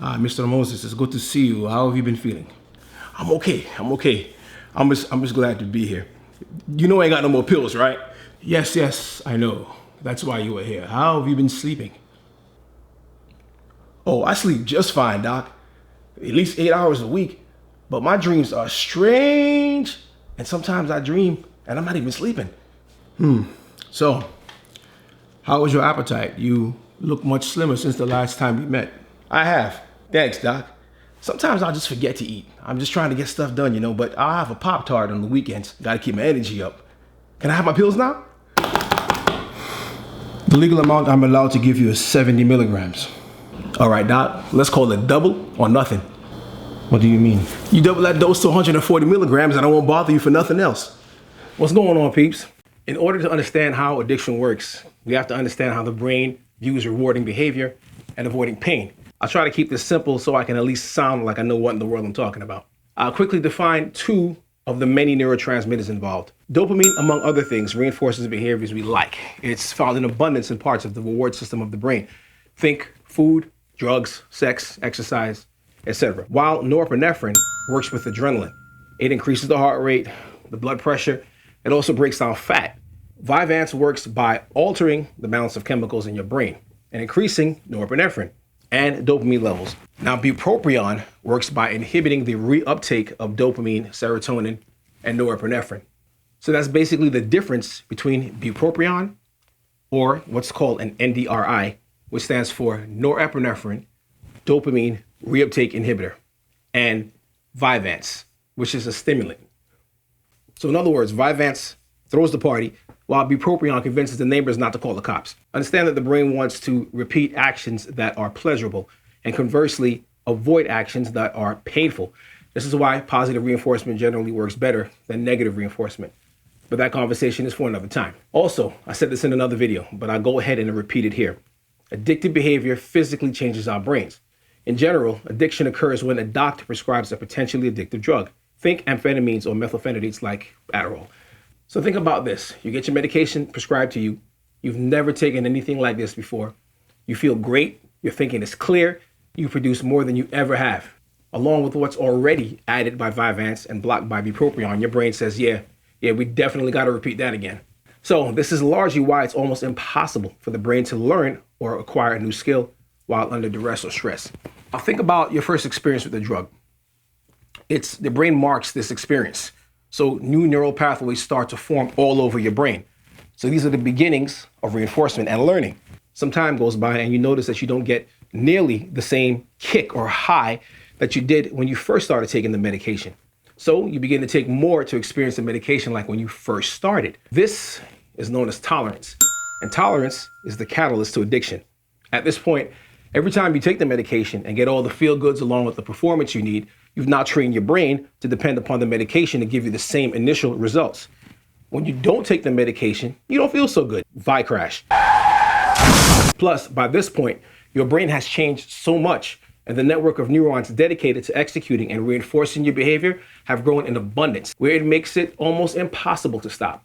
Mr. Moses, it's good to see you. How have you been feeling? I'm okay. I'm okay. I'm just glad to be here. You know I ain't got no more pills, right? Yes, yes, I know. That's why you were here. How have you been sleeping? Oh, I sleep just fine, Doc. At least 8 hours a week. But my dreams are strange. And sometimes I dream and I'm not even sleeping. So, how was your appetite? You look much slimmer since the last time we met. I have. Thanks, Doc. Sometimes I'll just forget to eat. I'm just trying to get stuff done, but I'll have a Pop Tart on the weekends. Gotta keep my energy up. Can I have my pills now? The legal amount I'm allowed to give you is 70 milligrams. All right, Doc, let's call it double or nothing. What do you mean? You double that dose to 140 milligrams and I won't bother you for nothing else. What's going on, peeps? In order to understand how addiction works, we have to understand how the brain views rewarding behavior and avoiding pain. I'll try to keep this simple so I can at least sound like I know what in the world I'm talking about. I'll quickly define two of the many neurotransmitters involved. Dopamine, among other things, reinforces behaviors we like. It's found in abundance in parts of the reward system of the brain. Think food, drugs, sex, exercise, etc. While norepinephrine works with adrenaline. It increases the heart rate, the blood pressure. It also breaks down fat. Vyvanse works by altering the balance of chemicals in your brain and increasing norepinephrine and dopamine levels. Now, bupropion works by inhibiting the reuptake of dopamine, serotonin, and norepinephrine. So that's basically the difference between bupropion, or what's called an NDRI, which stands for norepinephrine dopamine reuptake inhibitor, and Vyvanse, which is a stimulant. So in other words, Vyvanse throws the party, while bupropion convinces the neighbors not to call the cops. Understand that the brain wants to repeat actions that are pleasurable and conversely avoid actions that are painful. This is why positive reinforcement generally works better than negative reinforcement. But that conversation is for another time. Also, I said this in another video, but I'll go ahead and repeat it here. Addictive behavior physically changes our brains. In general, addiction occurs when a doctor prescribes a potentially addictive drug. Think amphetamines or methylphenidates like Adderall. So think about this. You get your medication prescribed to you. You've never taken anything like this before. You feel great. Your thinking is clear. You produce more than you ever have. Along with what's already added by Vyvanse and blocked by bupropion, your brain says, yeah, we definitely got to repeat that again. So this is largely why it's almost impossible for the brain to learn or acquire a new skill while under duress or stress. Now think about your first experience with the drug. The brain marks this experience. So new neural pathways start to form all over your brain. So these are the beginnings of reinforcement and learning. Some time goes by and you notice that you don't get nearly the same kick or high that you did when you first started taking the medication. So you begin to take more to experience the medication like when you first started. This is known as tolerance. And tolerance is the catalyst to addiction. At this point, every time you take the medication and get all the feel goods along with the performance you need, you've now trained your brain to depend upon the medication to give you the same initial results. When you don't take the medication, you don't feel so good. Crash. Plus, by this point, your brain has changed so much, and the network of neurons dedicated to executing and reinforcing your behavior have grown in abundance, where it makes it almost impossible to stop.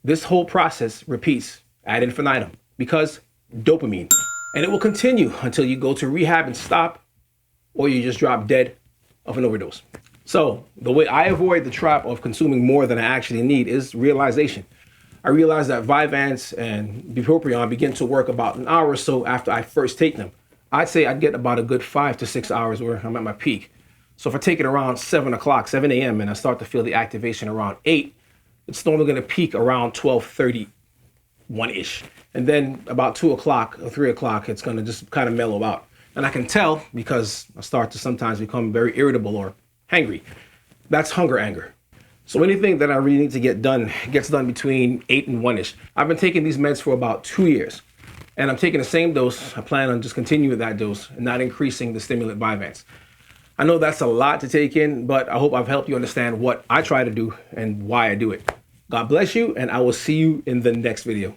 This whole process repeats ad infinitum because dopamine. And it will continue until you go to rehab and stop, or you just drop dead of an overdose. So the way I avoid the trap of consuming more than I actually need is realization. I realized that Vyvanse and bupropion begin to work about an hour or so after I first take them. I'd say I'd get about a good 5 to 6 hours where I'm at my peak. So if I take it around 7 a.m. and I start to feel the activation around 8, it's normally going to peak around 12:30, 1-ish. And then about 2 o'clock or 3 o'clock, it's going to just kind of mellow out. And I can tell because I start to sometimes become very irritable or hangry. That's hunger anger. So anything that I really need to get done gets done between 8 and 1-ish. I've been taking these meds for about 2 years. And I'm taking the same dose. I plan on just continuing that dose and not increasing the stimulant Vyvanse. I know that's a lot to take in, but I hope I've helped you understand what I try to do and why I do it. God bless you, and I will see you in the next video.